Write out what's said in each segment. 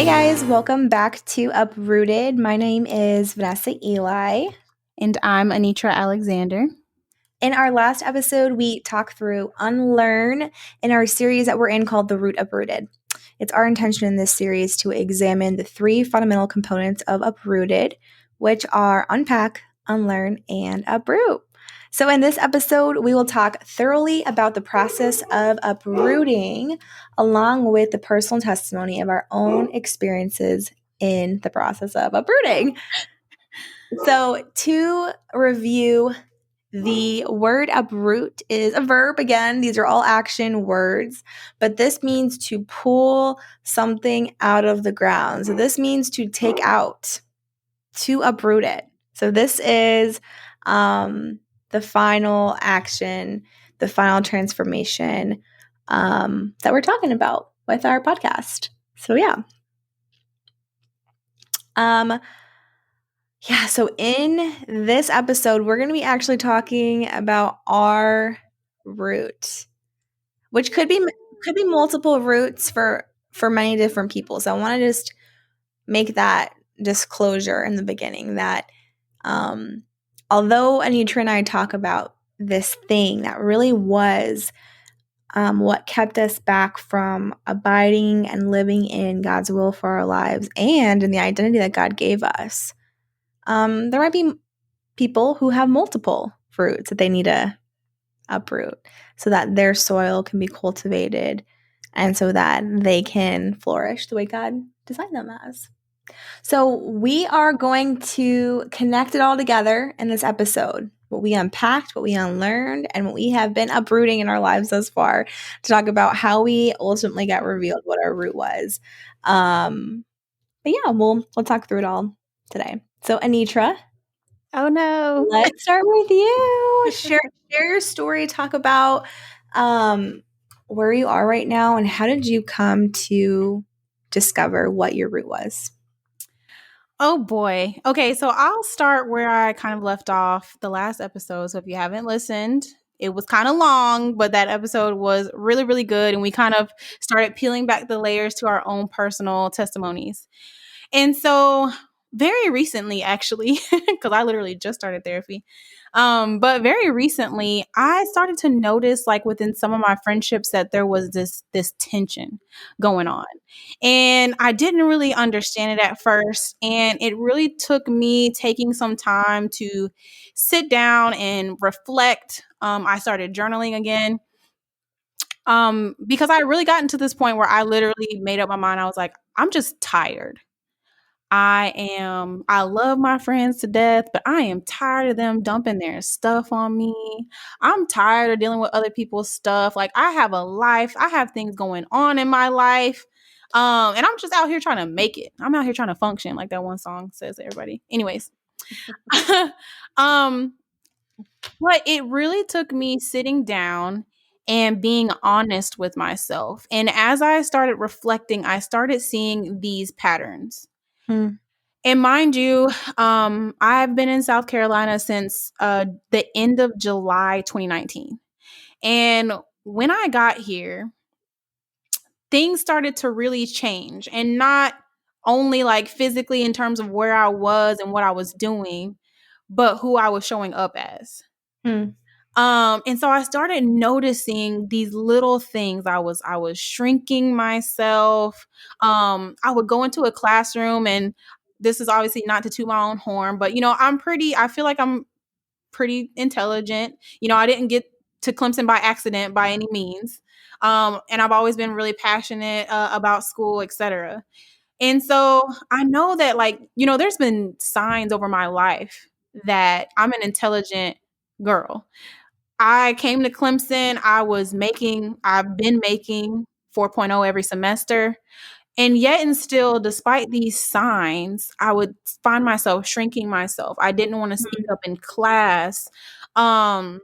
Hey guys, welcome back to Uprooted. My name is Vanessa Eli. And I'm Anitra Alexander. In our last episode, we talked through unlearn in our series that we're in called the Root Uprooted. It's our intention in this series to examine the three fundamental components of Uprooted, which are unpack, unlearn, and uproot. So in this episode, we will talk thoroughly about the process of uprooting, along with the personal testimony of our own experiences in the process of uprooting. So to review, the word uproot is a verb. Again, these are all action words, but this means to pull something out of the ground. So this means to take out, to uproot it. So this is the final action, the final transformation that we're talking about with our podcast. So yeah. So in this episode, we're going to be actually talking about our root, which could be multiple roots for many different people. So I want to just make that disclosure in the beginning that although Anitra and I talk about this thing that really was what kept us back from abiding and living in God's will for our lives and in the identity that God gave us, there might be people who have multiple fruits that they need to uproot so that their soil can be cultivated and so that they can flourish the way God designed them as. So we are going to connect it all together in this episode, what we unpacked, what we unlearned, and what we have been uprooting in our lives thus far, to talk about how we ultimately got revealed what our root was. But yeah, we'll talk through it all today. So Anitra, Oh no. let's start with you. Share your story. Talk about where you are right now and how did you come to discover what your root was? Oh boy. Okay, so I'll start where I kind of left off the last episode. So if you haven't listened, it was kind of long, but that episode was really, really good. And we kind of started peeling back the layers to our own personal testimonies. And so very recently, actually, because I literally just started therapy. But very recently, I started to notice, like within some of my friendships, that there was this tension going on, and I didn't really understand it at first. And it really took me taking some time to sit down and reflect. I started journaling again. Because I really gotten to this point where I literally made up my mind. I was like, I'm just tired. I love my friends to death, but I am tired of them dumping their stuff on me. I'm tired of dealing with other people's stuff. Like, I have a life, I have things going on in my life. And I'm just out here trying to make it. I'm out here trying to function, like that one song says to everybody. Anyways. But it really took me sitting down and being honest with myself. And as I started reflecting, I started seeing these patterns. And mind you, I've been in South Carolina since the end of July 2019. And when I got here, things started to really change. And not only like physically in terms of where I was and what I was doing, but who I was showing up as. And so I started noticing these little things. I was shrinking myself. I would go into a classroom, and this is obviously not to toot my own horn, but I feel like I'm pretty intelligent. I didn't get to Clemson by accident by any means. And I've always been really passionate about school, etc. And so I know that, there's been signs over my life that I'm an intelligent girl. I came to Clemson. I've been making 4.0 every semester. And yet and still, despite these signs, I would find myself shrinking myself. I didn't want to speak up in class. I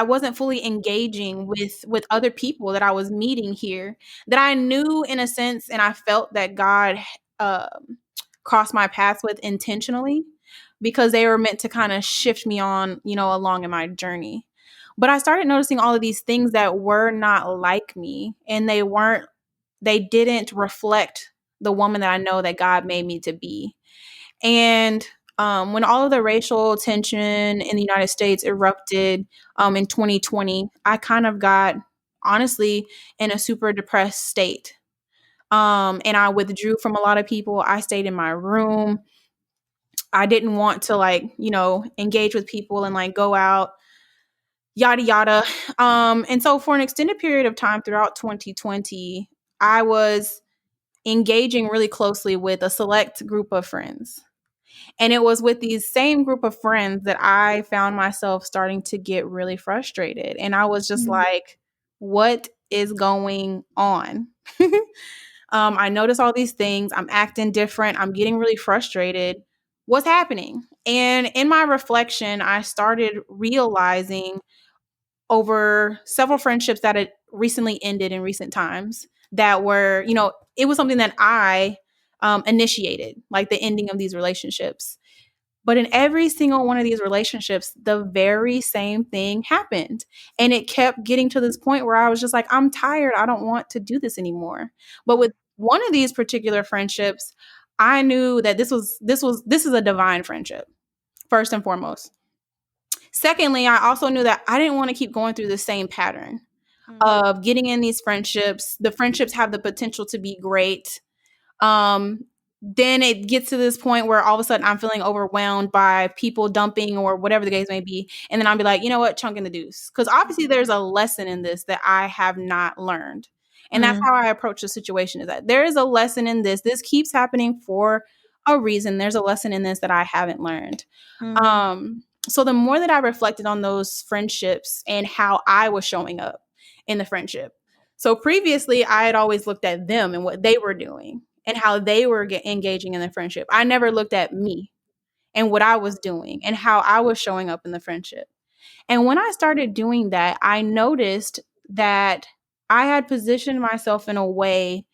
wasn't fully engaging with other people that I was meeting here, that I knew in a sense, and I felt that God crossed my path with intentionally, because they were meant to kind of shift me on, along in my journey. But I started noticing all of these things that were not like me, and they weren't they didn't reflect the woman that I know that God made me to be. And when all of the racial tension in the United States erupted in 2020, I kind of got, honestly, in a super depressed state. And I withdrew from a lot of people. I stayed in my room. I didn't want to, like, engage with people and like go out, yada yada. And so for an extended period of time throughout 2020, I was engaging really closely with a select group of friends. And it was with these same group of friends that I found myself starting to get really frustrated. And I was just like, what is going on? I notice all these things. I'm acting different. I'm getting really frustrated. What's happening? And in my reflection, I started realizing over several friendships that had recently ended in recent times that were, it was something that I initiated, like the ending of these relationships. But in every single one of these relationships, the very same thing happened. And it kept getting to this point where I was just like, I'm tired. I don't want to do this anymore. But with one of these particular friendships, I knew that this is a divine friendship, first and foremost. Secondly, I also knew that I didn't want to keep going through the same pattern of getting in these friendships. The friendships have the potential to be great. Then it gets to this point where all of a sudden I'm feeling overwhelmed by people dumping or whatever the case may be. And then I'll be like, you know what, chunk in the deuce. Because obviously there's a lesson in this that I have not learned. And that's how I approach the situation, is that there is a lesson in this. This keeps happening for a reason. There's a lesson in this that I haven't learned. So the more that I reflected on those friendships and how I was showing up in the friendship. So previously I had always looked at them and what they were doing and how they were engaging in the friendship. I never looked at me and what I was doing and how I was showing up in the friendship. And when I started doing that, I noticed that I had positioned myself in a way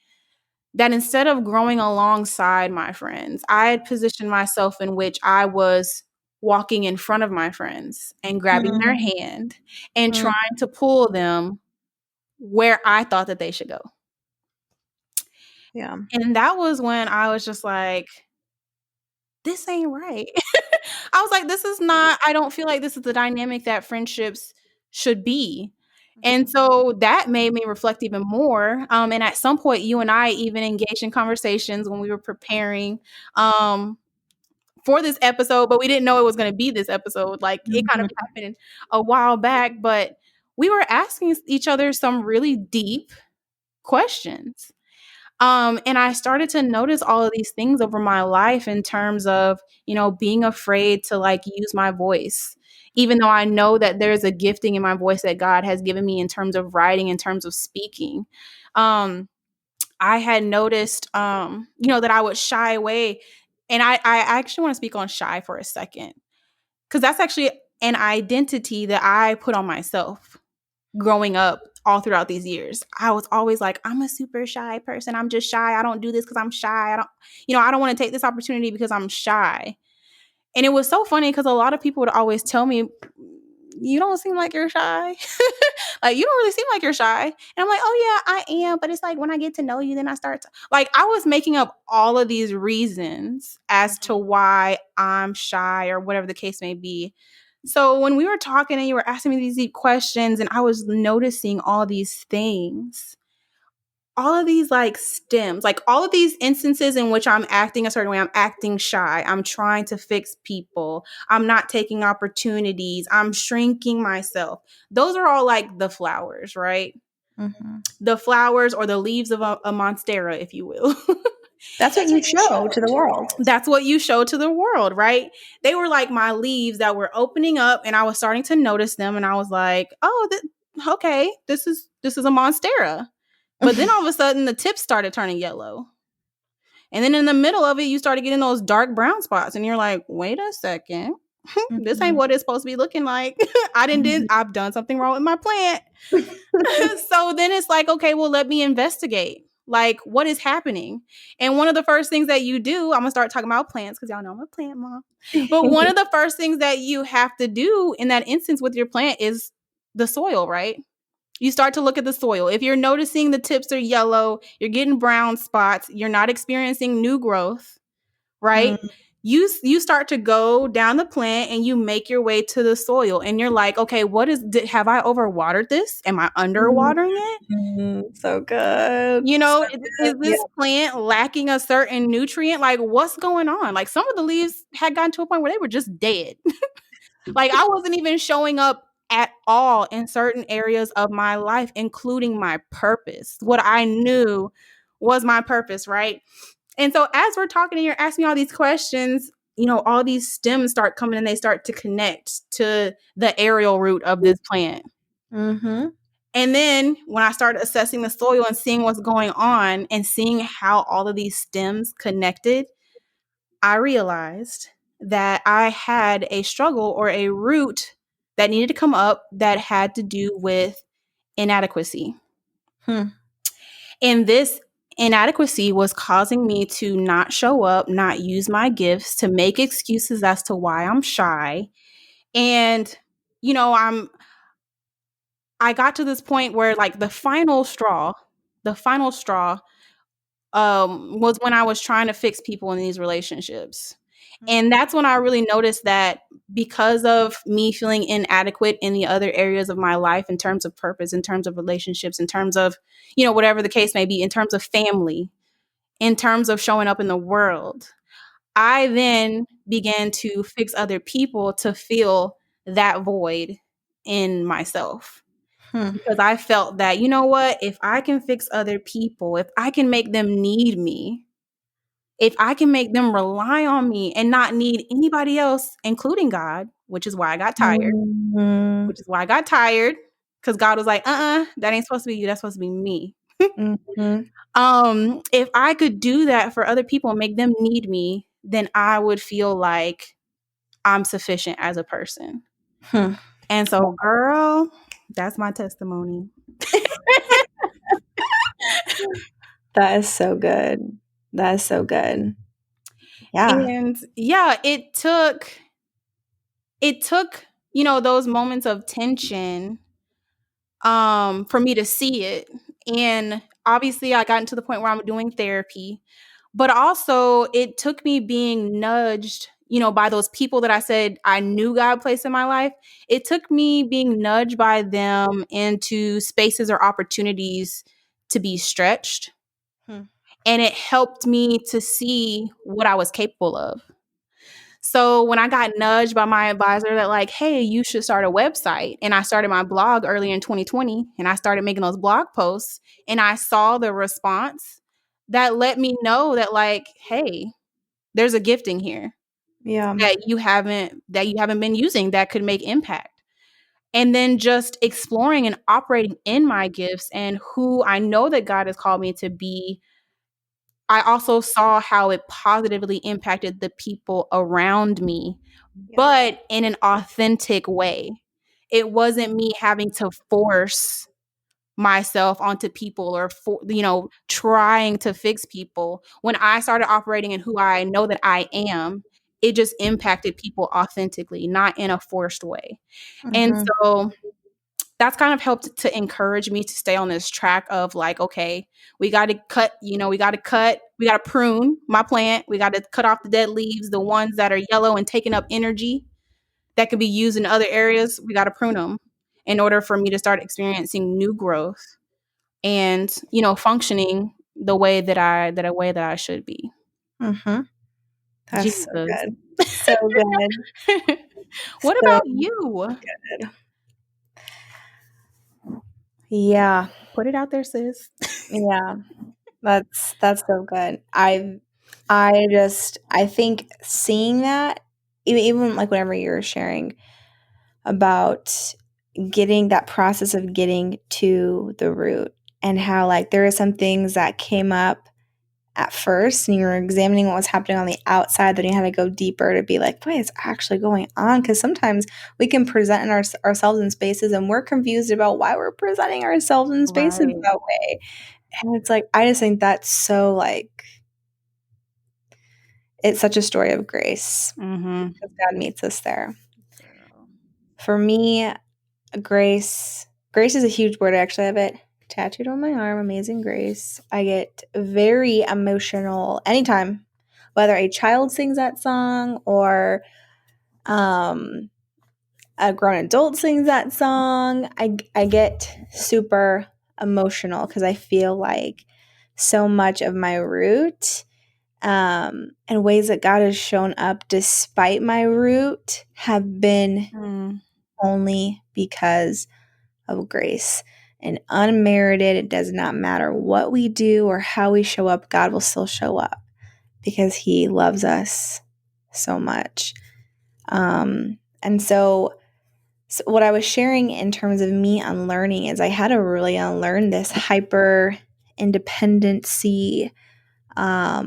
that instead of growing alongside my friends, I had positioned myself in which I was walking in front of my friends and grabbing their hand and trying to pull them where I thought that they should go. Yeah. And that was when I was just like, this ain't right. I was like, this is not, I don't feel like this is the dynamic that friendships should be. And so that made me reflect even more. And at some point, you and I even engaged in conversations when we were preparing for this episode, but we didn't know it was going to be this episode. Like it kind of happened a while back, but we were asking each other some really deep questions. And I started to notice all of these things over my life in terms of, being afraid to like use my voice, even though I know that there's a gifting in my voice that God has given me in terms of writing, in terms of speaking. I had noticed, that I would shy away. And I actually want to speak on shy for a second, because that's actually an identity that I put on myself growing up all throughout these years. I was always like, I'm a super shy person. I'm just shy. I don't do this because I'm shy. I don't want to take this opportunity because I'm shy. And it was so funny because a lot of people would always tell me, you don't seem like you're shy. Like, you don't really seem like you're shy. And I'm like, oh yeah, I am. But it's like, when I get to know you, then I start to, like, I was making up all of these reasons as to why I'm shy or whatever the case may be. So when we were talking and you were asking me these deep questions and I was noticing all these things, all of these like stems, like all of these instances in which I'm acting a certain way, I'm acting shy, I'm trying to fix people, I'm not taking opportunities, I'm shrinking myself. Those are all like the flowers, right? The flowers or the leaves of a monstera, if you will. That's what you show to the world. That's what you show to the world, right? They were like my leaves that were opening up and I was starting to notice them and I was like, oh, okay, this is a monstera. But then all of a sudden the tips started turning yellow. And then in the middle of it, you started getting those dark brown spots and you're like, wait a second. This ain't what it's supposed to be looking like. I've done something wrong with my plant. So then it's like, okay, well, let me investigate. Like, what is happening? And one of the first things that you do, I'm going to start talking about plants because y'all know I'm a plant mom. But one of the first things that you have to do in that instance with your plant is the soil, right? You start to look at the soil. If you're noticing the tips are yellow, you're getting brown spots, you're not experiencing new growth, right? Mm. You start to go down the plant and you make your way to the soil and you're like, okay, have I overwatered this? Am I underwatering it? So good. You So know, is good. Yeah. this plant lacking a certain nutrient? Like, what's going on? Like, some of the leaves had gotten to a point where they were just dead. Like, I wasn't even showing up at all in certain areas of my life, including my purpose. What I knew was my purpose, right? And so, as we're talking and you're asking me all these questions, you know, all these stems start coming and they start to connect to the aerial root of this plant. Mm-hmm. And then when I started assessing the soil and seeing what's going on and seeing how all of these stems connected, I realized that I had a struggle or a root that needed to come up that had to do with inadequacy. And this inadequacy was causing me to not show up, not use my gifts, to make excuses as to why I'm shy. And, you know, I got to this point where like the final straw was when I was trying to fix people in these relationships. And that's when I really noticed that because of me feeling inadequate in the other areas of my life, in terms of purpose, in terms of relationships, in terms of, you know, whatever the case may be, in terms of family, in terms of showing up in the world, I then began to fix other people to fill that void in myself. Because I felt that, you know what, if I can fix other people, if I can make them need me, if I can make them rely on me and not need anybody else, including God, which is why I got tired, Mm-hmm. because God was like, that ain't supposed to be you, that's supposed to be me. Mm-hmm. If I could do that for other people and make them need me, then I would feel like I'm sufficient as a person. And so, girl, that's my testimony. That is so good. That is so good. Yeah. And yeah, it took, you know, those moments of tension for me to see it. And obviously I got to the point where I'm doing therapy, but also it took me being nudged, you know, by those people that I said I knew God placed in my life. It took me being nudged by them into spaces or opportunities to be stretched. And it helped me to see what I was capable of. So when I got nudged by my advisor that like, hey, you should start a website. And I started my blog early in 2020 and I started making those blog posts and I saw the response that let me know that like, hey, there's a gifting here Yeah. that you haven't been using that could make impact. And then just exploring and operating in my gifts and who I know that God has called me to be, I also saw how it positively impacted the people around me, but in an authentic way. It wasn't me having to force myself onto people or trying to fix people. When I started operating in who I know that I am, it just impacted people authentically, not in a forced way. And Mm-hmm. so that's kind of helped to encourage me to stay on this track of like, okay, we got to we got to prune my plant. We got to cut off the dead leaves, the ones that are yellow and taking up energy that could be used in other areas. We got to prune them in order for me to start experiencing new growth and, you know, functioning the way that I should be. Mm-hmm. That's so Jesus. good. So good. What So about you? good. Yeah. Put it out there, sis. Yeah. That's so good. I think seeing that, even like whenever you're sharing about getting that process of getting to the root and how like there are some things that came up at first and you were examining what was happening on the outside, then you had to go deeper to be like, what is actually going on? Because sometimes we can present ourselves in spaces and we're confused about why we're presenting ourselves in spaces Right. that way. And it's like, I just think that's so like, it's such a story of grace Mm-hmm. because God meets us there. Girl. For me, grace Grace is a huge word. I actually have it tattooed on my arm. Amazing Grace. I get very emotional anytime, whether a child sings that song or a grown adult sings that song. I get super emotional because I feel like so much of my root and ways that God has shown up despite my root have been only because of grace and unmerited. It does not matter what we do or how we show up, God will still show up because he loves us so much. And so what I was sharing in terms of me unlearning is I had to really unlearn this hyper independency. I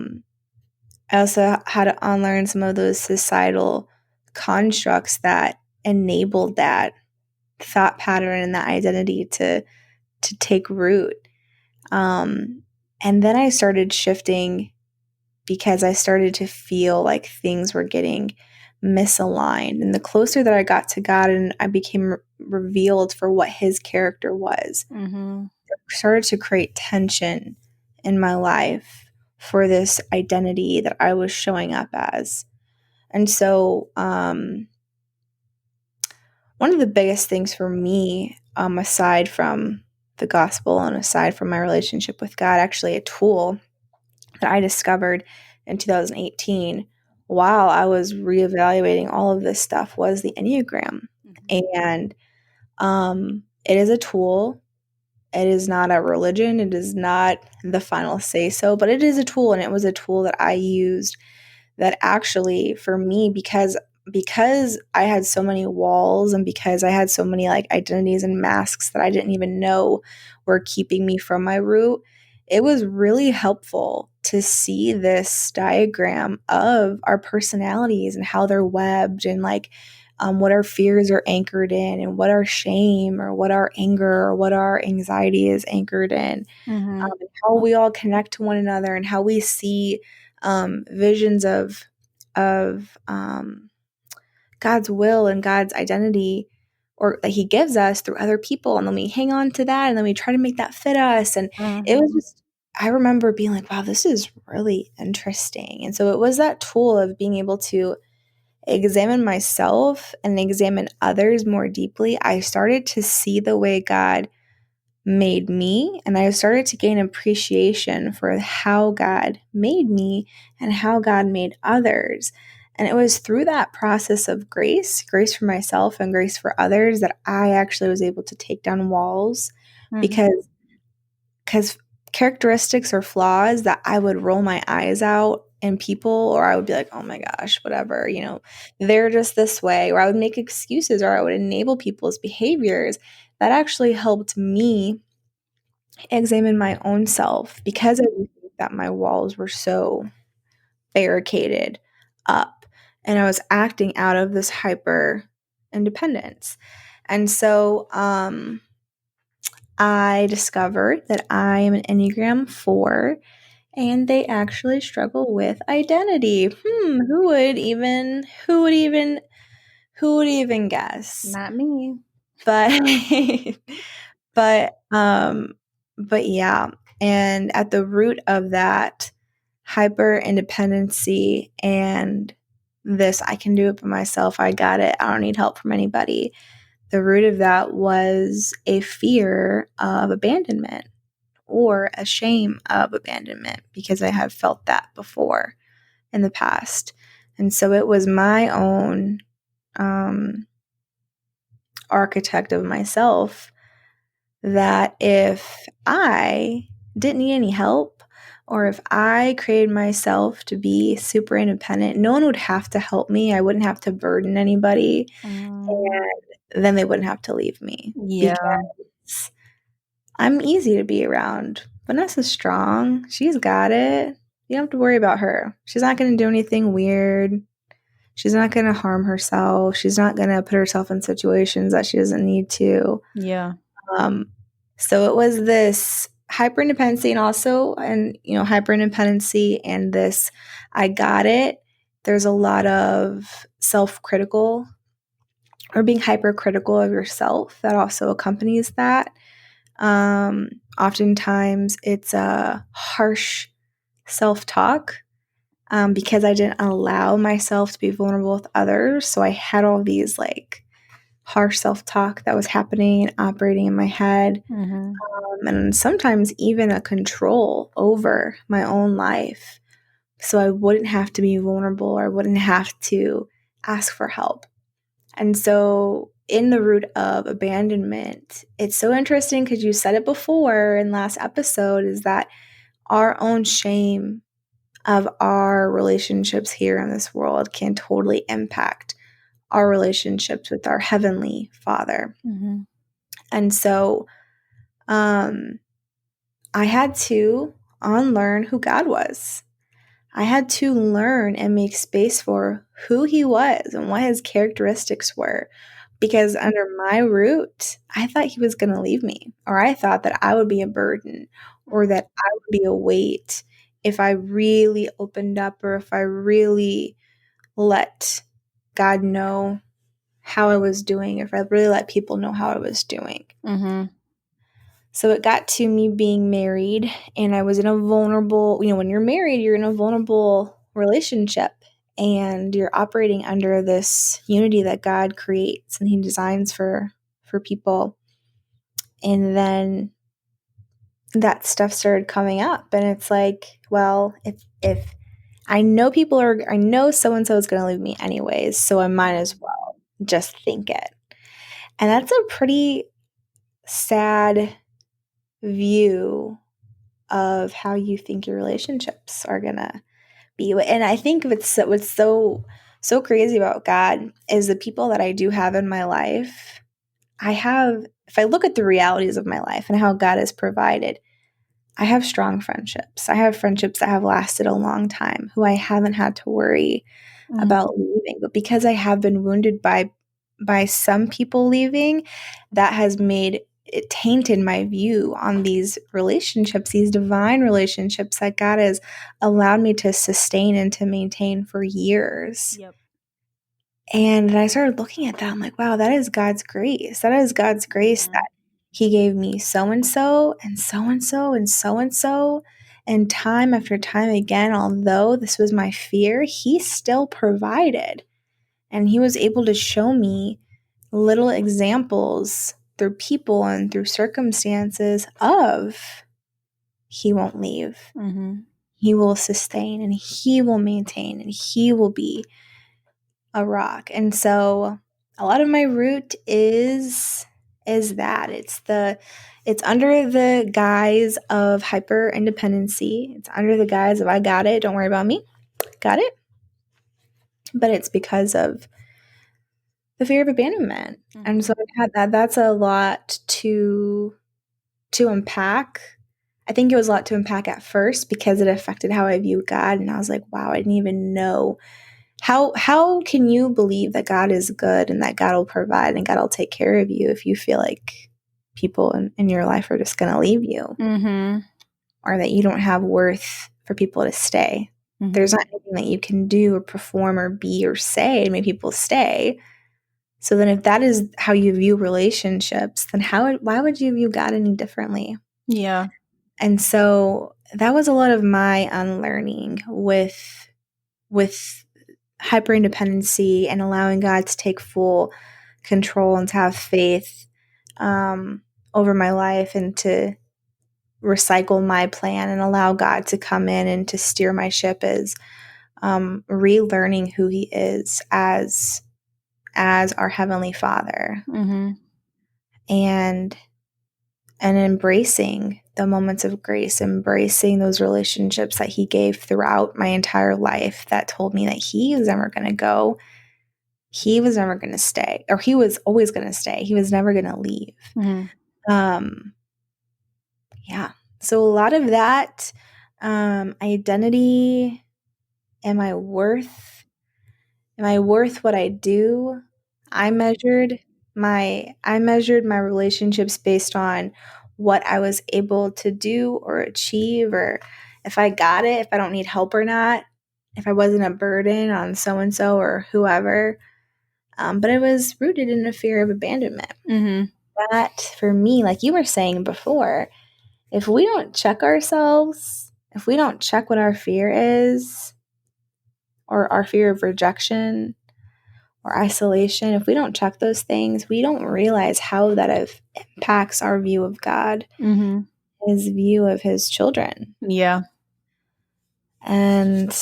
also had to unlearn some of those societal constructs that enabled that thought pattern and that identity to take root. And then I started shifting because I started to feel like things were getting misaligned. And the closer that I got to God and I became revealed for what his character was, it started to create tension in my life for this identity that I was showing up as. And so, one of the biggest things for me, aside from the gospel and aside from my relationship with God, actually a tool that I discovered in 2018 while I was reevaluating all of this stuff was the Enneagram. And it is a tool. It is not a religion. It is not the final say so, but it is a tool. And it was a tool that I used that actually for me, because I had so many walls and because I had so many like identities and masks that I didn't even know were keeping me from my root, it was really helpful to see this diagram of our personalities and how they're webbed and like what our fears are anchored in and what our shame or what our anger or what our anxiety is anchored in, and how we all connect to one another and how we see visions of God's will and God's identity or that he gives us through other people. And then we hang on to that and then we try to make that fit us. And it was just, I remember being like, wow, this is really interesting. And so it was that tool of being able to examine myself and examine others more deeply. I started to see the way God made me, and I started to gain appreciation for how God made me and how God made others. And it was through that process of grace for myself and grace for others, that I actually was able to take down walls because characteristics or flaws that I would roll my eyes out in people, or I would be like, oh my gosh, whatever, they're just this way, or I would make excuses, or I would enable people's behaviors. That actually helped me examine my own self because I think that my walls were so barricaded up and I was acting out of this hyper independence. And so I discovered that I am an Enneagram 4 and they actually struggle with identity. Who would even guess? Not me. But yeah, and at the root of that hyper independency and this, I can do it by myself, I got it, I don't need help from anybody. The root of that was a fear of abandonment or a shame of abandonment because I have felt that before in the past. And so it was my own architect of myself that if I didn't need any help or if I created myself to be super independent, no one would have to help me. I wouldn't have to burden anybody. And then they wouldn't have to leave me. Yeah. Because I'm easy to be around. Vanessa's strong. She's got it. You don't have to worry about her. She's not going to do anything weird. She's not going to harm herself. She's not going to put herself in situations that she doesn't need to. Yeah. So it was this hyper independency hyper independency and this, I got it. There's a lot of self-critical or being hypercritical of yourself that also accompanies that. Oftentimes it's a harsh self-talk because I didn't allow myself to be vulnerable with others. So I had all these like harsh self-talk that was happening and operating in my head. And sometimes even a control over my own life. So I wouldn't have to be vulnerable or I wouldn't have to ask for help. And so in the root of abandonment, it's so interesting because you said it before in last episode, is that our own shame of our relationships here in this world can totally impact our relationships with our Heavenly Father. And so I had to unlearn who God was. I had to learn and make space for who He was and what His characteristics were. Because under my root, I thought He was going to leave me, or I thought that I would be a burden, or that I would be a weight if I really opened up, or if I really let God know how I was doing, if I really let people know how I was doing. So it got to me being married, and I was in a vulnerable, when you're married, you're in a vulnerable relationship, and you're operating under this unity that God creates and He designs for people. And then that stuff started coming up, and it's like, well, if I know I know so-and-so is going to leave me anyways, so I might as well just think it. And that's a pretty sad view of how you think your relationships are gonna be. And I think what's so crazy about God is the people that I do have in my life. If I look at the realities of my life and how God has provided, I have strong friendships. I have friendships that have lasted a long time, who I haven't had to worry about leaving. But because I have been wounded by some people leaving, that has made it tainted my view on these relationships, these divine relationships that God has allowed me to sustain and to maintain for years. Yep. And I started looking at that. I'm like, wow, that is God's grace. That is God's grace that He gave me so-and-so and so-and-so and so-and-so. And time after time again, although this was my fear, He still provided. And He was able to show me little examples through people and through circumstances of He won't leave. He will sustain and He will maintain and He will be a rock. And so a lot of my root is that it's under the guise of hyper independency. It's under the guise of I got it, don't worry about me. Got it. But it's because of the fear of abandonment. And so I had that's a lot to unpack. I think it was a lot to unpack at first because it affected how I view God. And I was like, wow, I didn't even know. How can you believe that God is good and that God will provide and God will take care of you if you feel like people in your life are just going to leave you, or that you don't have worth for people to stay? There's not anything that you can do or perform or be or say to make people stay. So then if that is how you view relationships, then why would you view God any differently? Yeah. And so that was a lot of my unlearning with hyper independency and allowing God to take full control and to have faith over my life and to recycle my plan and allow God to come in and to steer my ship, is relearning who He is as our Heavenly Father, and embracing the moments of grace, embracing those relationships that He gave throughout my entire life that told me that He was never going to go. He was never going to stay, or He was always going to stay. He was never going to leave. Yeah. So a lot of that identity, am I worth what I do? I measured my relationships based on what I was able to do or achieve, or if I got it, if I don't need help or not, if I wasn't a burden on so-and-so or whoever. but it was rooted in a fear of abandonment. Mm-hmm. That, for me, like you were saying before, if we don't check ourselves, if we don't check what our fear is, or our fear of rejection or isolation, if we don't check those things, we don't realize how that impacts our view of God, Mm-hmm. his view of his children. Yeah. And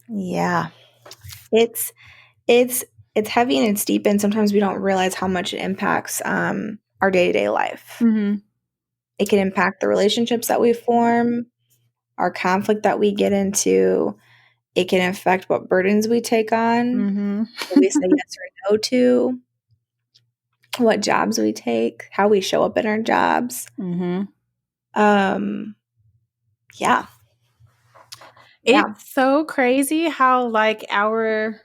yeah, it's heavy and it's deep, and sometimes we don't realize how much it impacts our day-to-day life. Mm-hmm. It can impact the relationships that we form, our conflict that we get into. It can affect what burdens we take on, Mm-hmm. what we say yes or no to, what jobs we take, how we show up in our jobs. Mm-hmm. Yeah. It's so crazy how like our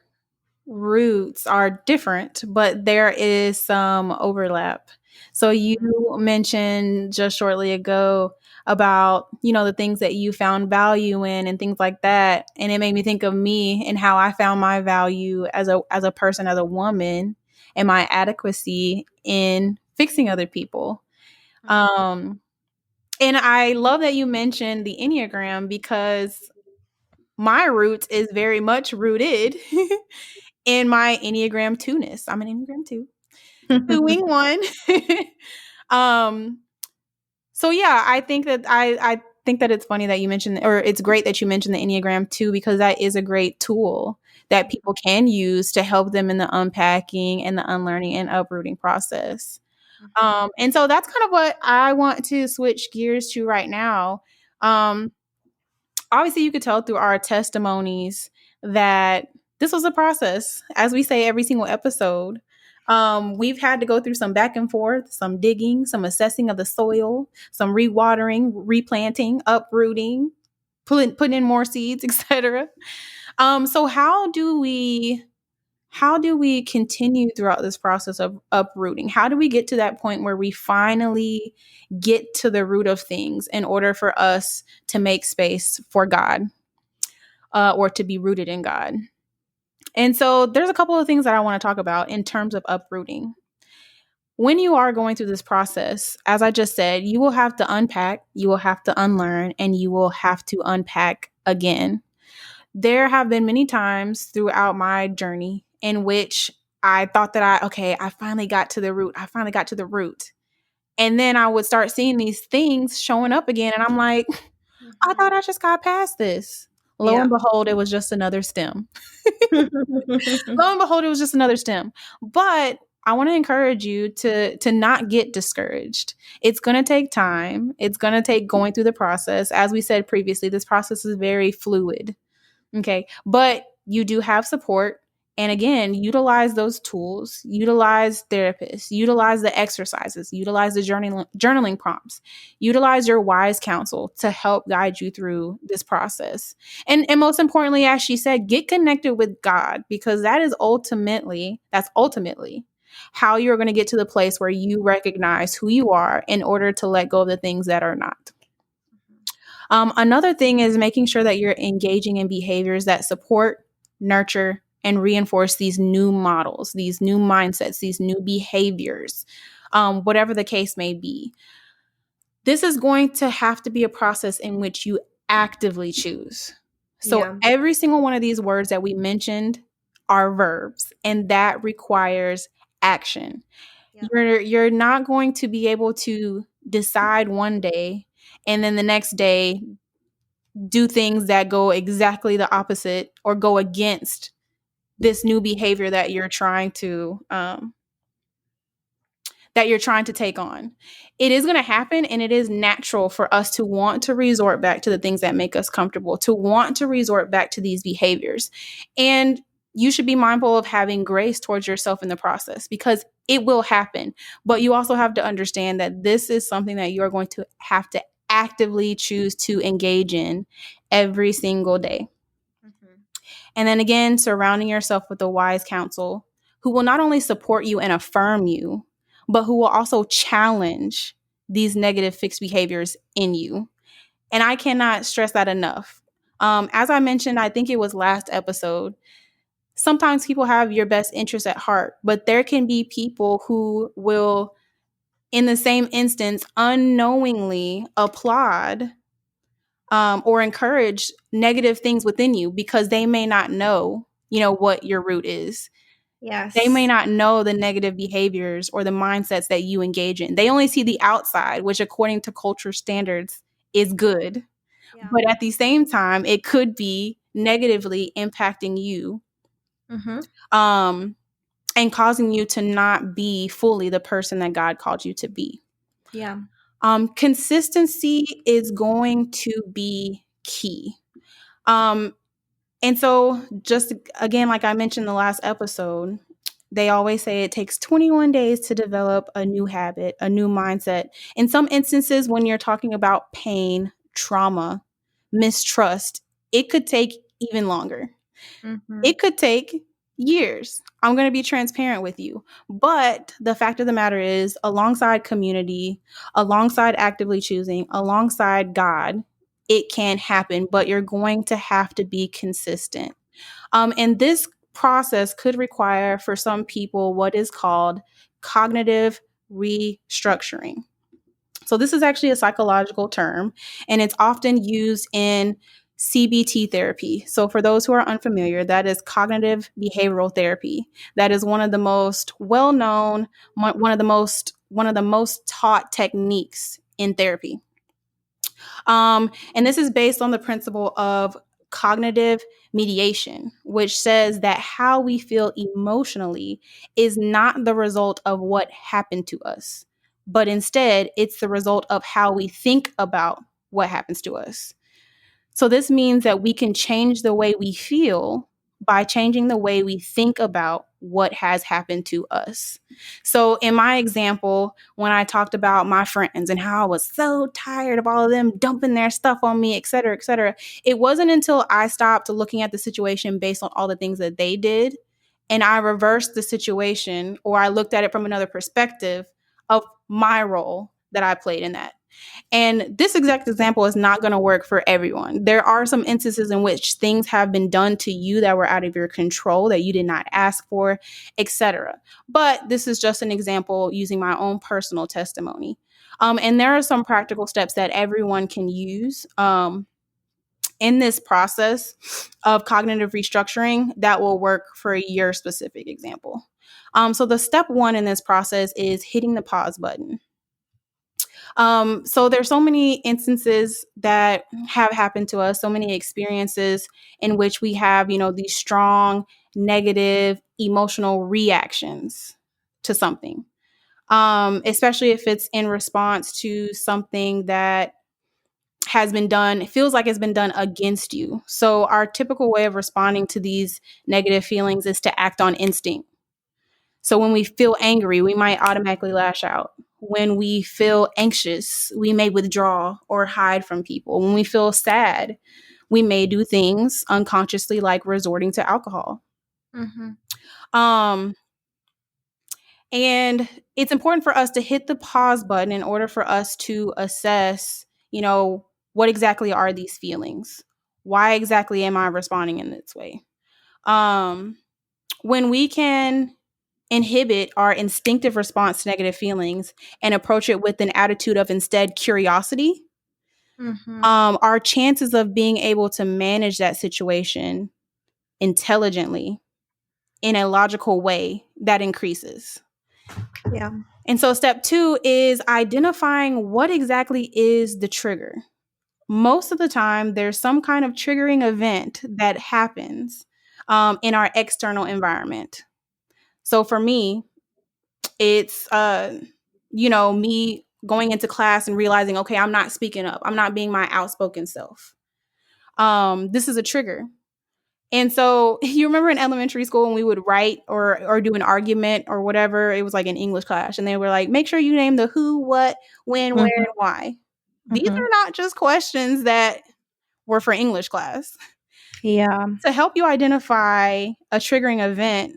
roots are different, but there is some overlap. So you mentioned just shortly ago about, the things that you found value in and things like that. And it made me think of me and how I found my value as a person, as a woman, and my adequacy in fixing other people. And I love that you mentioned the Enneagram, because my roots is very much rooted in my Enneagram 2-ness. I'm an Enneagram 2, doing 1. um, so yeah, I think that I think that it's funny that you mentioned, or it's great that you mentioned the Enneagram 2, because that is a great tool that people can use to help them in the unpacking and the unlearning and uprooting process. And so that's kind of what I want to switch gears to right now. Obviously, you could tell through our testimonies that this was a process, as we say every single episode. We've had to go through some back and forth, some digging, some assessing of the soil, some rewatering, replanting, uprooting, putting in more seeds, etc. So how do we continue throughout this process of uprooting? How do we get to that point where we finally get to the root of things in order for us to make space for God, or to be rooted in God? And so there's a couple of things that I want to talk about in terms of uprooting. When you are going through this process, as I just said, you will have to unpack, you will have to unlearn, and you will have to unpack again. There have been many times throughout my journey in which I thought that I finally got to the root. I finally got to the root. And then I would start seeing these things showing up again. And I'm like, I thought I just got past this. Lo and behold, it was just another stem. Lo and behold, it was just another stem. But I want to encourage you to not get discouraged. It's going to take time. It's going to take going through the process. As we said previously, this process is very fluid. Okay. But you do have support. And again, utilize those tools, utilize therapists, utilize the exercises, utilize the journaling prompts, utilize your wise counsel to help guide you through this process. And most importantly, as she said, get connected with God, because that's ultimately how you're going to get to the place where you recognize who you are in order to let go of the things that are not. Another thing is making sure that you're engaging in behaviors that support, nurture, and reinforce these new models, these new mindsets, these new behaviors, whatever the case may be. This is going to have to be a process in which you actively choose. So every single one of these words that we mentioned are verbs, and that requires action. You're not going to be able to decide one day and then the next day do things that go exactly the opposite or go against this new behavior that you're trying to take on. It is going to happen, and it is natural for us to want to resort back to the things that make us comfortable, to want to resort back to these behaviors. And you should be mindful of having grace towards yourself in the process, because it will happen. But you also have to understand that this is something that you're going to have to actively choose to engage in every single day. And then again, surrounding yourself with a wise counsel who will not only support you and affirm you, but who will also challenge these negative fixed behaviors in you. And I cannot stress that enough. As I mentioned, I think it was last episode, sometimes people have your best interest at heart, but there can be people who will, in the same instance, unknowingly applaud or encourage negative things within you because they may not know, what your root is. They may Yes. not know the negative behaviors or the mindsets that you engage in. They only see the outside, which according to culture standards is good. Yeah. But at the same time, it could be negatively impacting you, um, and causing you to not be fully the person that God called you to be. Yeah. Consistency is going to be key. And so, just again, like I mentioned in the last episode, they always say it takes 21 days to develop a new habit, a new mindset. In some instances, when you're talking about pain, trauma, mistrust, it could take even longer. It could take years. I'm going to be transparent with you. But the fact of the matter is, alongside community, alongside actively choosing, alongside God, it can happen, but you're going to have to be consistent. And this process could require, for some people, what is called cognitive restructuring. So, this is actually a psychological term, and it's often used in CBT therapy. So, for those who are unfamiliar, that is cognitive behavioral therapy. That is one of the most well known, one of the most taught techniques in therapy. And this is based on the principle of cognitive mediation, which says that how we feel emotionally is not the result of what happened to us, but instead it's the result of how we think about what happens to us. So this means that we can change the way we feel by changing the way we think about what has happened to us. So in my example, when I talked about my friends and how I was so tired of all of them dumping their stuff on me, et cetera, it wasn't until I stopped looking at the situation based on all the things that they did and I reversed the situation, or I looked at it from another perspective of my role that I played in that. And this exact example is not going to work for everyone. There are some instances in which things have been done to you that were out of your control, that you did not ask for, etc. But this is just an example using my own personal testimony. And there are some practical steps that everyone can use in this process of cognitive restructuring that will work for your specific example. So the step one in this process is hitting the pause button. So there's so many instances that have happened to us, so many experiences in which we have, these strong negative emotional reactions to something. Especially if it's in response to something that has been done, it feels like it's been done against you. So our typical way of responding to these negative feelings is to act on instinct. So when we feel angry, we might automatically lash out. When we feel anxious, we may withdraw or hide from people. When we feel sad, we may do things unconsciously like resorting to alcohol. Um, and it's important for us to hit the pause button in order for us to assess, what exactly are these feelings? Why exactly am I responding in this way? When we can inhibit our instinctive response to negative feelings and approach it with an attitude of instead curiosity, our chances of being able to manage that situation intelligently in a logical way, that increases. Yeah. And so step two is identifying what exactly is the trigger. Most of the time, there's some kind of triggering event that happens in our external environment. So for me, it's me going into class and realizing, okay, I'm not speaking up, I'm not being my outspoken self. This is a trigger. And so you remember in elementary school when we would write or do an argument or whatever, it was like an English class, and they were like, make sure you name the who, what, when, where, and why. These are not just questions that were for English class. Yeah. To help you identify a triggering event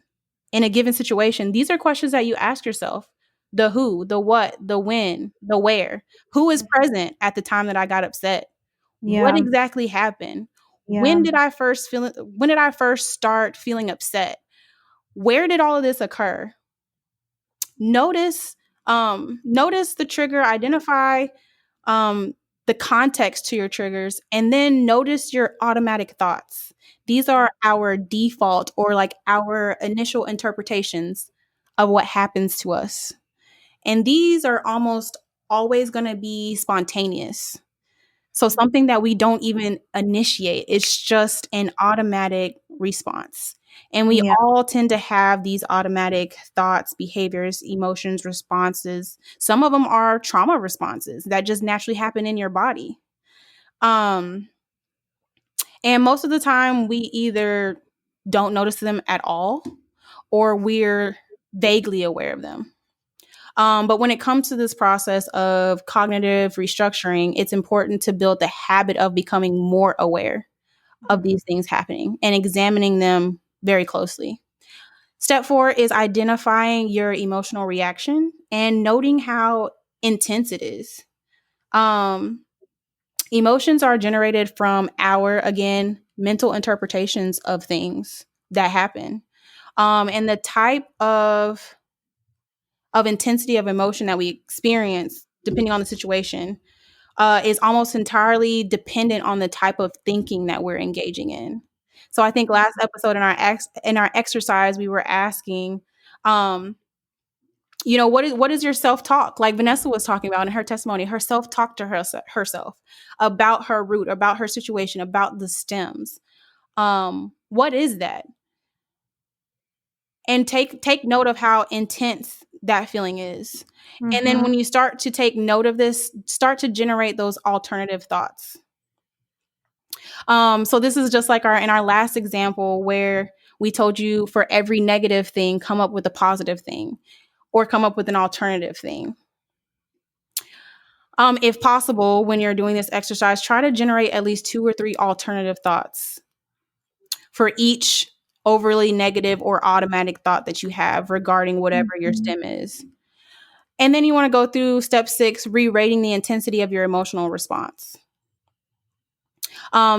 in a given situation, these are questions that you ask yourself. The who, the what, the when, the where. Who is present at the time that I got upset? What Yeah. exactly happened? When did I first start feeling upset? Where did all of this occur? Notice the trigger, identify the context to your triggers, and then notice your automatic thoughts. These are our default, or like our initial interpretations of what happens to us. And these are almost always going to be spontaneous. So something that we don't even initiate, it's just an automatic response. And we all tend to have these automatic thoughts, behaviors, emotions, responses. Some of them are trauma responses that just naturally happen in your body. And most of the time we either don't notice them at all, or we're vaguely aware of them. But when it comes to this process of cognitive restructuring, it's important to build the habit of becoming more aware of these things happening and examining them very closely. Step 4 is identifying your emotional reaction and noting how intense it is. Emotions are generated from our, again, mental interpretations of things that happen. And the type of intensity of emotion that we experience, depending on the situation, is almost entirely dependent on the type of thinking that we're engaging in. So I think last episode in our exercise, we were asking, what is your self-talk? Like Vanessa was talking about in her testimony, her self-talk to herself about her root, about her situation, about the stems. What is that? And take note of how intense that feeling is. Mm-hmm. And then when you start to take note of this, start to generate those alternative thoughts. So this is just like in our last example where we told you for every negative thing, come up with a positive thing or come up with an alternative thing. If possible, when you're doing this exercise, try to generate at least 2 or 3 alternative thoughts for each overly negative or automatic thought that you have regarding whatever your stem is. And then you want to go through step 6, re-rating the intensity of your emotional response.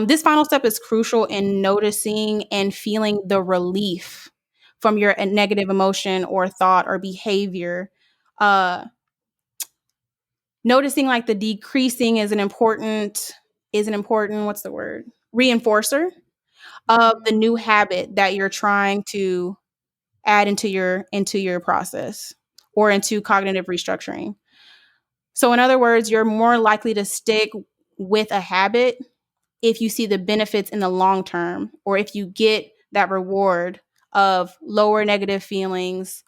This final step is crucial in noticing and feeling the relief from your negative emotion or thought or behavior. Noticing like the decreasing is an important, what's the word? Reinforcer of the new habit that you're trying to add into your process or into cognitive restructuring. So in other words, you're more likely to stick with a habit if you see the benefits in the long term, or if you get that reward of lower negative feelings,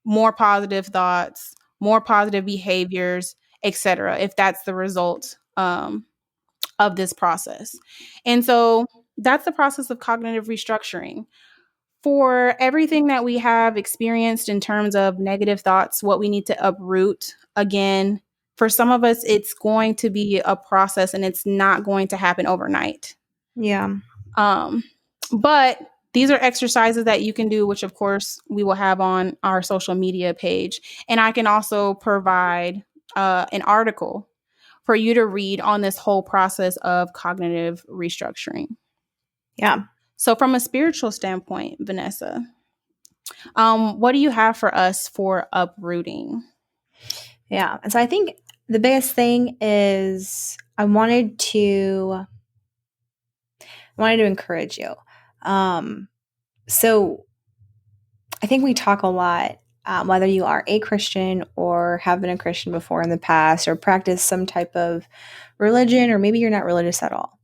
more positive thoughts, more positive behaviors, etc., if that's the result of this process. And so that's the process of cognitive restructuring. For everything that we have experienced in terms of negative thoughts, what we need to uproot, again, for some of us, it's going to be a process and it's not going to happen overnight. Yeah. But these are exercises that you can do, which of course we will have on our social media page. And I can also provide an article for you to read on this whole process of cognitive restructuring. Yeah. So from a spiritual standpoint, Vanessa, what do you have for us for uprooting? Yeah. And so I think the biggest thing is I wanted to encourage you. So I think we talk a lot, whether you are a Christian or have been a Christian before in the past or practice some type of religion, or maybe you're not religious at all.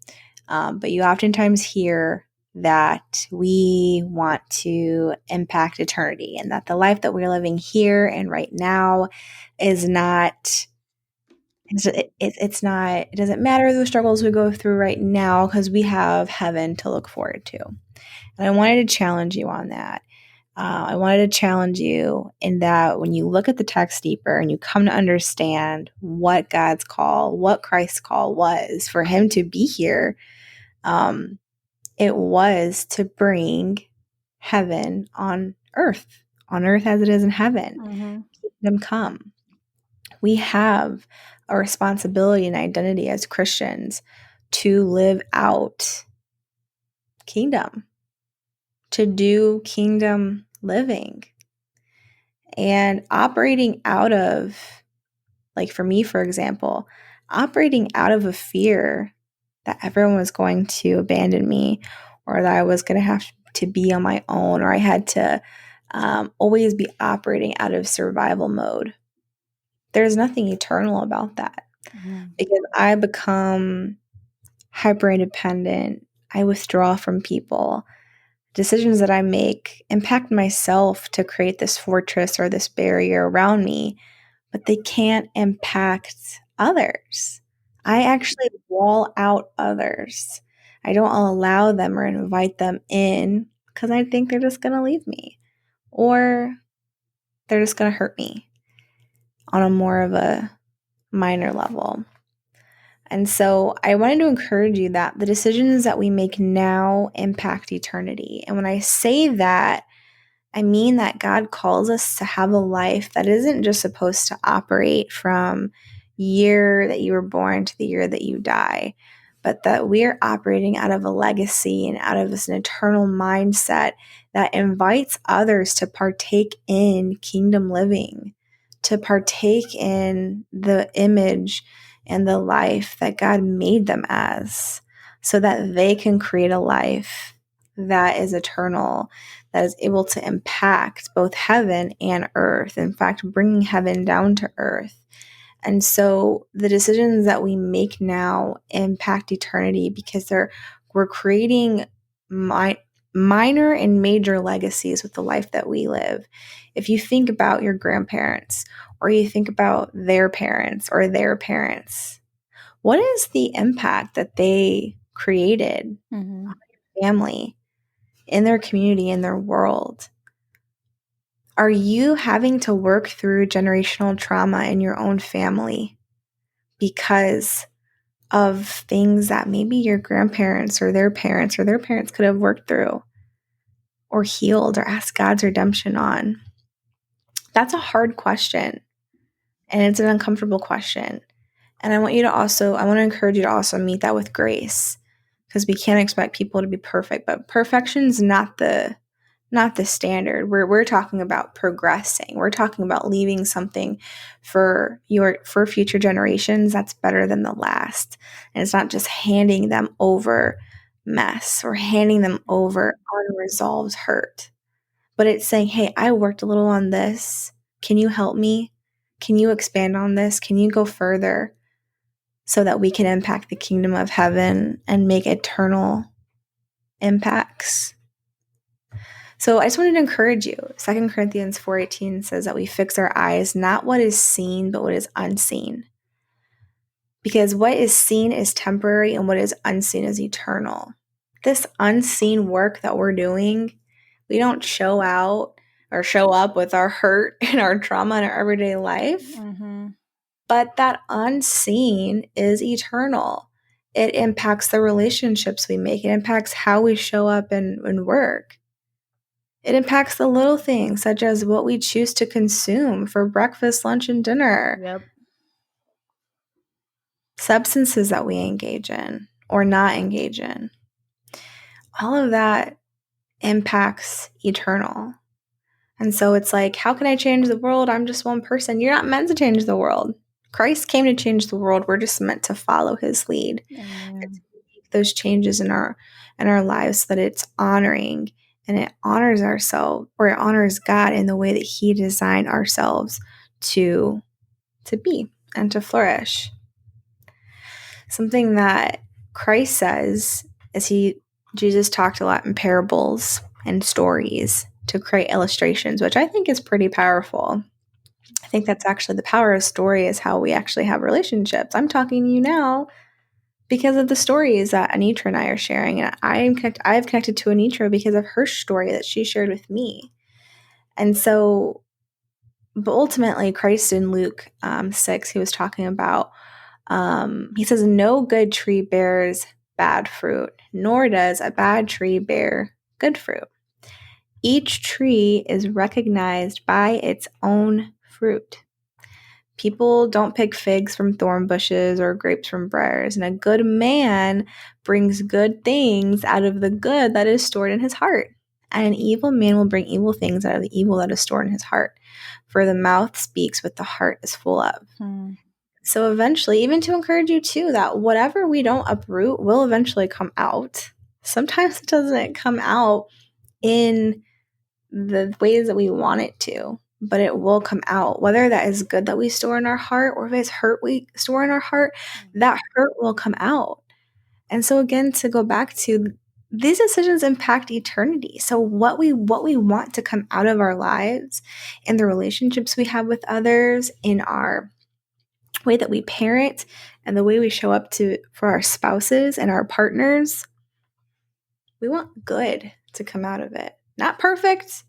But you oftentimes hear that we want to impact eternity and that the life that we're living here and right now is not, it doesn't matter the struggles we go through right now because we have heaven to look forward to. And I wanted to challenge you on that. I wanted to challenge you in that when you look at the text deeper and you come to understand what God's call, what Christ's call was for him to be here, it was to bring heaven on earth as it is in heaven. Mm-hmm. Kingdom come. We have a responsibility and identity as Christians to live out kingdom, to do kingdom living. And operating out of, like for me, for example, operating out of a fear that everyone was going to abandon me, or that I was going to have to be on my own, or I had to always be operating out of survival mode. There's nothing eternal about that, because I become hyper independent. I withdraw from people. Decisions that I make impact myself to create this fortress or this barrier around me, but they can't impact others. I actually wall out others. I don't allow them or invite them in because I think they're just going to leave me, or they're just going to hurt me on a more of a minor level. And so I wanted to encourage you that the decisions that we make now impact eternity. And when I say that, I mean that God calls us to have a life that isn't just supposed to operate from year that you were born to the year that you die, but that we're operating out of a legacy and out of this an eternal mindset that invites others to partake in kingdom living, to partake in the image and the life that God made them as, so that they can create a life that is eternal, that is able to impact both heaven and earth. In fact, bringing heaven down to earth. And so the decisions that we make now impact eternity, because we're creating minor and major legacies with the life that we live. If you think about your grandparents, or you think about their parents or their parents, what is the impact that they created on your family, in their community, in their world? Are you having to work through generational trauma in your own family because of things that maybe your grandparents or their parents could have worked through or healed or asked God's redemption on? That's a hard question, and it's an uncomfortable question. And I want to encourage you to also meet that with grace, because we can't expect people to be perfect, but perfection's not the standard. We're talking about progressing. We're talking about leaving something for future generations that's better than the last. And it's not just handing them over mess or handing them over unresolved hurt, but it's saying, hey, I worked a little on this. Can you help me? Can you expand on this? Can you go further, so that we can impact the kingdom of heaven and make eternal impacts? So I just wanted to encourage you. 2 Corinthians 4:18 says that we fix our eyes not what is seen, but what is unseen. Because what is seen is temporary and what is unseen is eternal. This unseen work that we're doing, we don't show out or show up with our hurt and our trauma in our everyday life. But that unseen is eternal. It impacts the relationships we make. It impacts how we show up and work. It impacts the little things, such as what we choose to consume for breakfast, lunch, and dinner. Yep. Substances that we engage in or not engage in. All of that impacts eternal. And so it's like, how can I change the world? I'm just one person. You're not meant to change the world. Christ came to change the world. We're just meant to follow his lead and to make those changes in our lives, so that it's honoring and it honors ourselves, or it honors God in the way that he designed ourselves to be and to flourish. Something that Christ says is Jesus talked a lot in parables and stories to create illustrations, which I think is pretty powerful. I think that's actually the power of story, is how we actually have relationships. I'm talking to you now because of the stories that Anitra and I are sharing. And I've connected to Anitra because of her story that she shared with me. And so, but ultimately, Christ in Luke 6, he was talking about, he says, no good tree bears bad fruit, nor does a bad tree bear good fruit. Each tree is recognized by its own fruit. People don't pick figs from thorn bushes or grapes from briars, and a good man brings good things out of the good that is stored in his heart. And an evil man will bring evil things out of the evil that is stored in his heart. For the mouth speaks what the heart is full of. So eventually, even to encourage you too, that whatever we don't uproot will eventually come out. Sometimes it doesn't come out in the ways that we want it to, but it will come out. Whether that is good that we store in our heart or if it's hurt we store in our heart, that hurt will come out. And so again, to go back to, these decisions impact eternity. So what we want to come out of our lives, in the relationships we have with others, in our way that we parent, and the way we show up for our spouses and our partners, we want good to come out of it. Not perfect,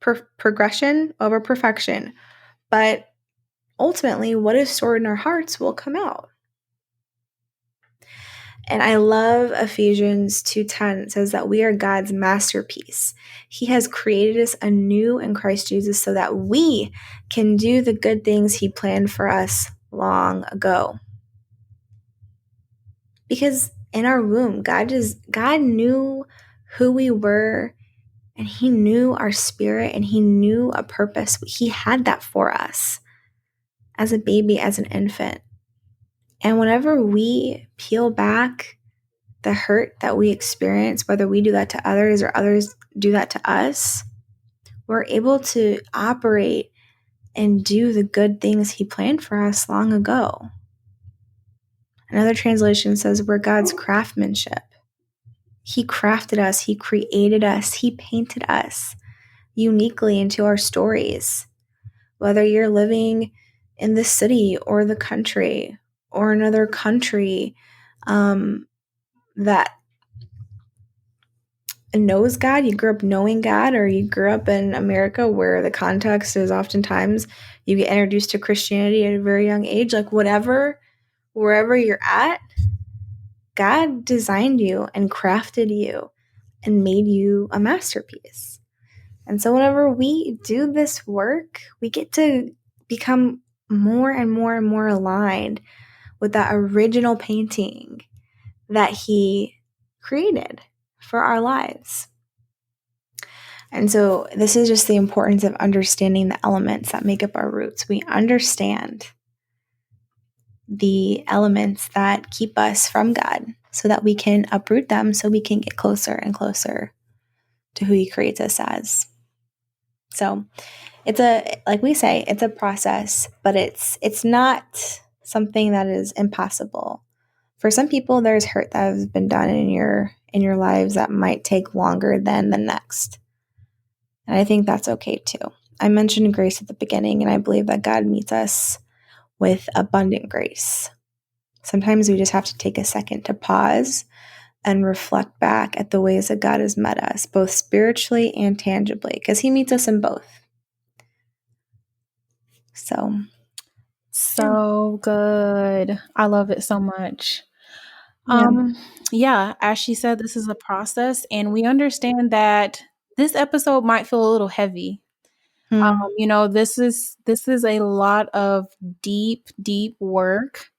progression over perfection, but ultimately what is stored in our hearts will come out. And I love Ephesians 2:10. It says that we are God's masterpiece. He has created us anew in Christ Jesus so that we can do the good things he planned for us long ago. Because in our womb, God knew who we were, and he knew our spirit, and he knew a purpose. He had that for us as a baby, as an infant. And whenever we peel back the hurt that we experience, whether we do that to others or others do that to us, we're able to operate and do the good things he planned for us long ago. Another translation says we're God's craftsmanship. He crafted us, he created us, he painted us uniquely into our stories. Whether you're living in the city or the country or another country that knows God, you grew up knowing God, or you grew up in America where the context is oftentimes you get introduced to Christianity at a very young age, like wherever you're at, God designed you and crafted you and made you a masterpiece. And so whenever we do this work, we get to become more and more and more aligned with that original painting that he created for our lives. And so this is just the importance of understanding the elements that make up our roots. We understand the elements that keep us from God so that we can uproot them, so we can get closer and closer to who he creates us as. So it's like we say, it's a process, but it's not something that is impossible. For some people, there's hurt that has been done in your lives that might take longer than the next. And I think that's okay too. I mentioned grace at the beginning, and I believe that God meets us with abundant grace. Sometimes we just have to take a second to pause and reflect back at the ways that God has met us, both spiritually and tangibly, because he meets us in both. So good. I love it so much. Yeah, as she said, this is a process, and we understand that this episode might feel a little heavy. This is a lot of deep work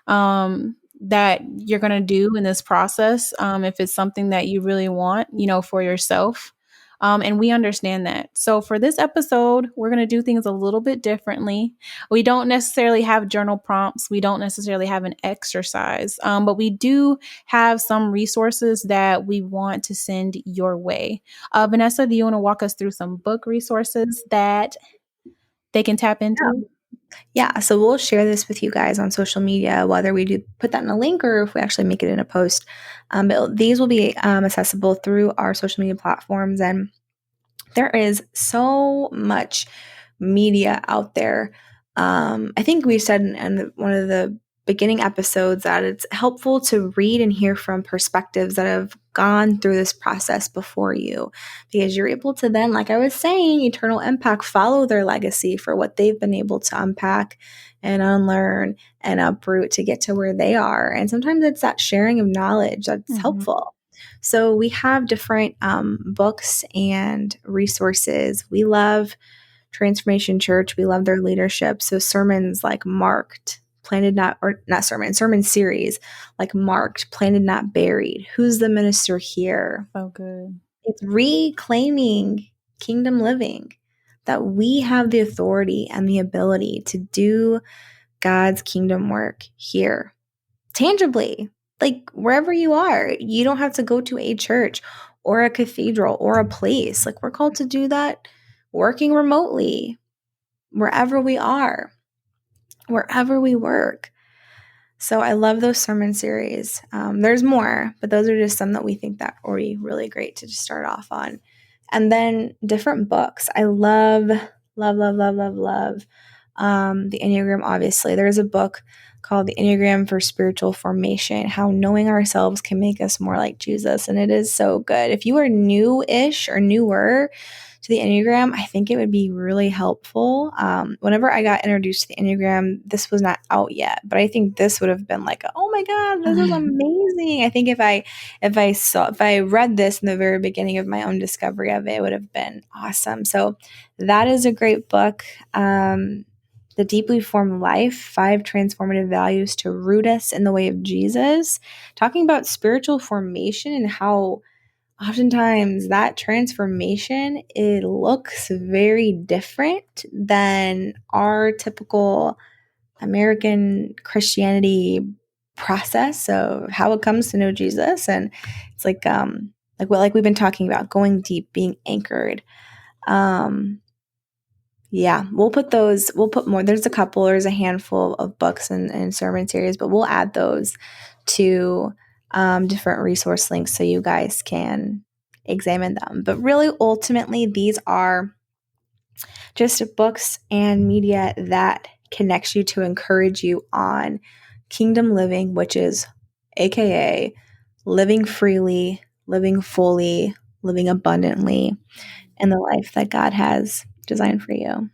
that you're going to do in this process if it's something that you really want, for yourself. And we understand that. So for this episode, we're going to do things a little bit differently. We don't necessarily have journal prompts. We don't necessarily have an exercise, but we do have some resources that we want to send your way. Vanessa, do you want to walk us through some book resources that they can tap into? Yeah, so we'll share this with you guys on social media, whether we do put that in a link or if we actually make it in a post. But these will be accessible through our social media platforms. And there is so much media out there. I think we said in one of the beginning episodes that it's helpful to read and hear from perspectives that have gone through this process before you, because you're able to then, like I was saying, eternal impact, follow their legacy for what they've been able to unpack and unlearn and uproot to get to where they are. And sometimes it's that sharing of knowledge that's helpful. So we have different books and resources. We love Transformation Church, we love their leadership. So sermons like Marked, Planted Not, or not sermon series like Marked, Planted Not Buried. Who's the minister here? So good. It's reclaiming kingdom living, that we have the authority and the ability to do God's kingdom work here tangibly, like wherever you are. You don't have to go to a church or a cathedral or a place. Like, we're called to do that working remotely, wherever we are, wherever we work. So I love those sermon series. There's more, but those are just some that we think that are really great to just start off on. And then different books. I love the Enneagram, obviously. There's a book called The Enneagram for Spiritual Formation, how knowing ourselves can make us more like Jesus. And it is so good. If you are new-ish or newer to the Enneagram, I think it would be really helpful. Whenever I got introduced to the Enneagram, this was not out yet, but I think this would have been like, oh my God, this is amazing. I think if I read this in the very beginning of my own discovery of it, it would have been awesome. So that is a great book. The Deeply Formed Life, 5 Transformative Values to Root Us in the Way of Jesus, talking about spiritual formation and how oftentimes that transformation, it looks very different than our typical American Christianity process of how it comes to know Jesus. And it's like we've been talking about, going deep, being anchored. Yeah, we'll put more. There's a handful of books and sermon series, but we'll add those to different resource links so you guys can examine them. But really, ultimately, these are just books and media that connects you to encourage you on kingdom living, which is AKA living freely, living fully, living abundantly in the life that God has designed for you.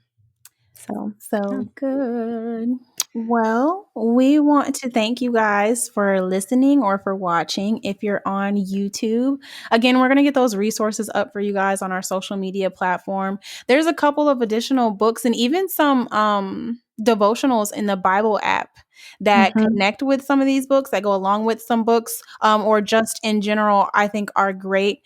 So good. Well, we want to thank you guys for listening or for watching. If you're on YouTube, again, we're going to get those resources up for you guys on our social media platform. There's a couple of additional books and even some devotionals in the Bible app that connect with some of these books, that go along with some books, or just in general, I think are great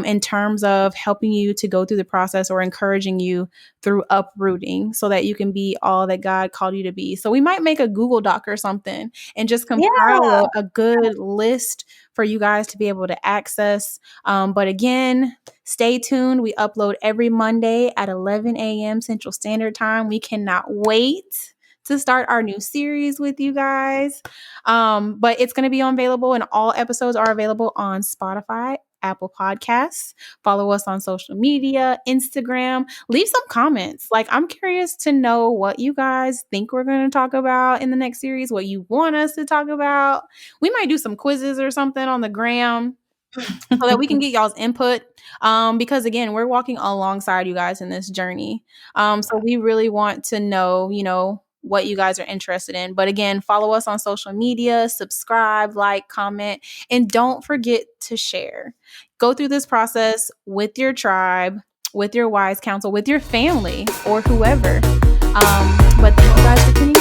in terms of helping you to go through the process or encouraging you through uprooting so that you can be all that God called you to be. So we might make a Google Doc or something and just compile a good list for you guys to be able to access. But again, stay tuned. We upload every Monday at 11 a.m. Central Standard Time. We cannot wait to start our new series with you guys. But it's going to be available, and all episodes are available on Spotify, Apple Podcasts. Follow us on social media, Instagram. Leave some comments. Like, I'm curious to know what you guys think we're going to talk about in the next series, what you want us to talk about. We might do some quizzes or something on the gram so that we can get y'all's input. Because again, we're walking alongside you guys in this journey. So we really want to know, what you guys are interested in. But again, follow us on social media, subscribe, like, comment, and don't forget to share. Go through this process with your tribe, with your wise counsel, with your family, or whoever. But thank you guys for tuning in.